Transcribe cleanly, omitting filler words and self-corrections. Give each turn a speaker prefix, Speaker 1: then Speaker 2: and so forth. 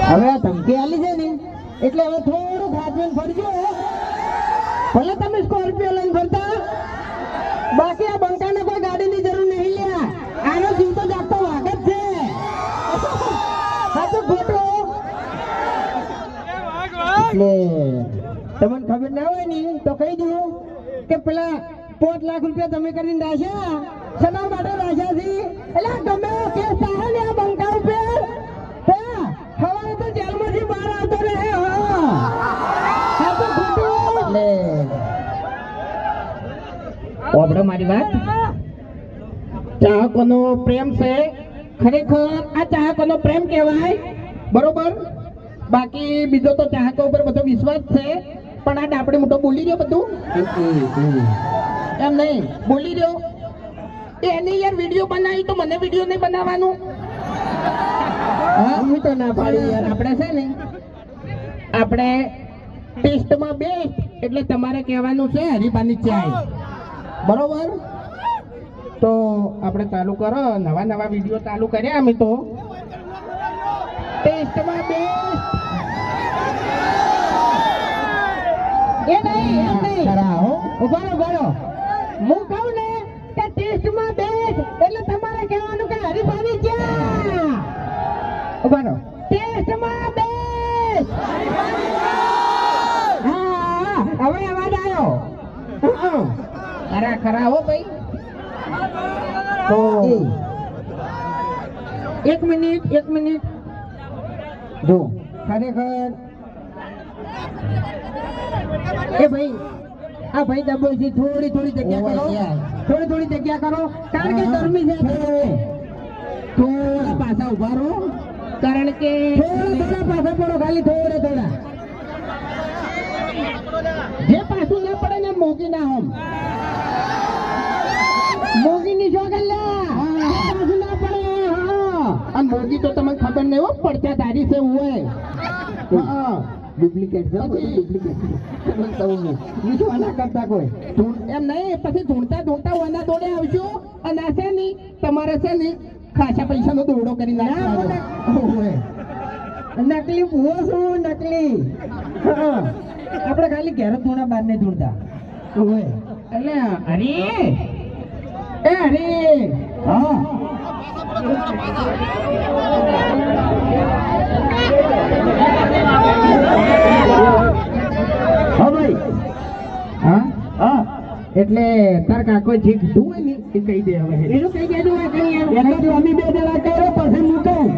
Speaker 1: હવે આ ધમકી આલી છે ને એટલે હવે થોડું ખાજન ફરજો. ભલે તમે સ્કોર્પિયો લઈને ફરતા, બાકી આ બંકાને કોઈ ગાડીની જરૂર નહીં લ્યા. આનો જીવ તો જાગતો વાઘ જ છે. હા તો ખોટું એટલે તમને ખબર ના હોય ને તો કહી દઉં કે પેલા 5 લાખ રૂપિયા તમે કરીને રાખ્યા શના માટે રાખ્યા છે? એટલે ગમે એવો કેસ થાય ને આ બંકા ઉપર હવારે તો જેલમાંથી બહાર આવતો રહે. હા તો ખોટું એટલે ઓબડો મારી વાત. ચાહકોનો પ્રેમ છે, ખરેખર આ ચાહકોનો પ્રેમ કહેવાય, બરોબર. બાકી બીજો તો ચાહકો ઉપર બધો વિશ્વાસ છે, પણ આ ડાપડે મોટો બોલી રહ્યો બધું એમ નહીં બોલી રહ્યો. એની યાર વિડીયો બનાવી તો મને વિડીયો નહીં બનાવવાનું. હું તો ના પાડી યાર. આપણે છે ને આપણે ટેસ્ટમાં બેસ્ટ એટલે તમારે કહેવાનું છે હરીફાની ચાય, બરોબર. તો આપણે ચાલુ કરો, નવા નવા વિડીયો ચાલુ કર્યા અમે તો. ટેસ્ટમાં બેસ્ટ એ નહીં કરાવો. ઉભારો હું કહું ને કે ટેસ્ટમાં બેસ્ટ એટલે તમારે કહેવાનું કે હરીફાની ચાય. ઉભારો ટેસ્ટમાં બેસ્ટ. હા હવે અવાજ આવ્યો. ખરા હો ભાઈ. તો એક મિનિટ જો ખરેખર એ ભાઈ આ ભાઈ દબો છે. થોડી જગ્યા કરો કારણ કે ગરમી છે. થોડા પાછા ઉભા રહો કારણ કે થોડા પાછા પડો, ખાલી થોડા જે પાછું ના પડે ને મોગી ના હોમ મોગીની જો ગલ્લા પાછું ના પડે. અને મોગી તો તમને ખબર નહીં હો, પડતા તારી છે હોય ડુપ્લિકેટ છે. ડુપ્લિકેટ ના કરતા કોઈ એમ નહીં. પછી ધૂણતા ઓના દોડે આવજો અને આ છે ને તમારે છે ને ખાસા પૈસાનો દોડો કરી નાખો. નકલી ભૂવો શું નકલી? આપણે ખાલી ઘેર ધૂણા બહાર નહીં ધૂણતા. એટલે અરે હા ભાઈ. હા એટલે તાર કાકો જે કીધું હોય ને એ કહી દે. હવે એનું કહી દેજો. અમે 2 જણા કર્યો પછી હું કહું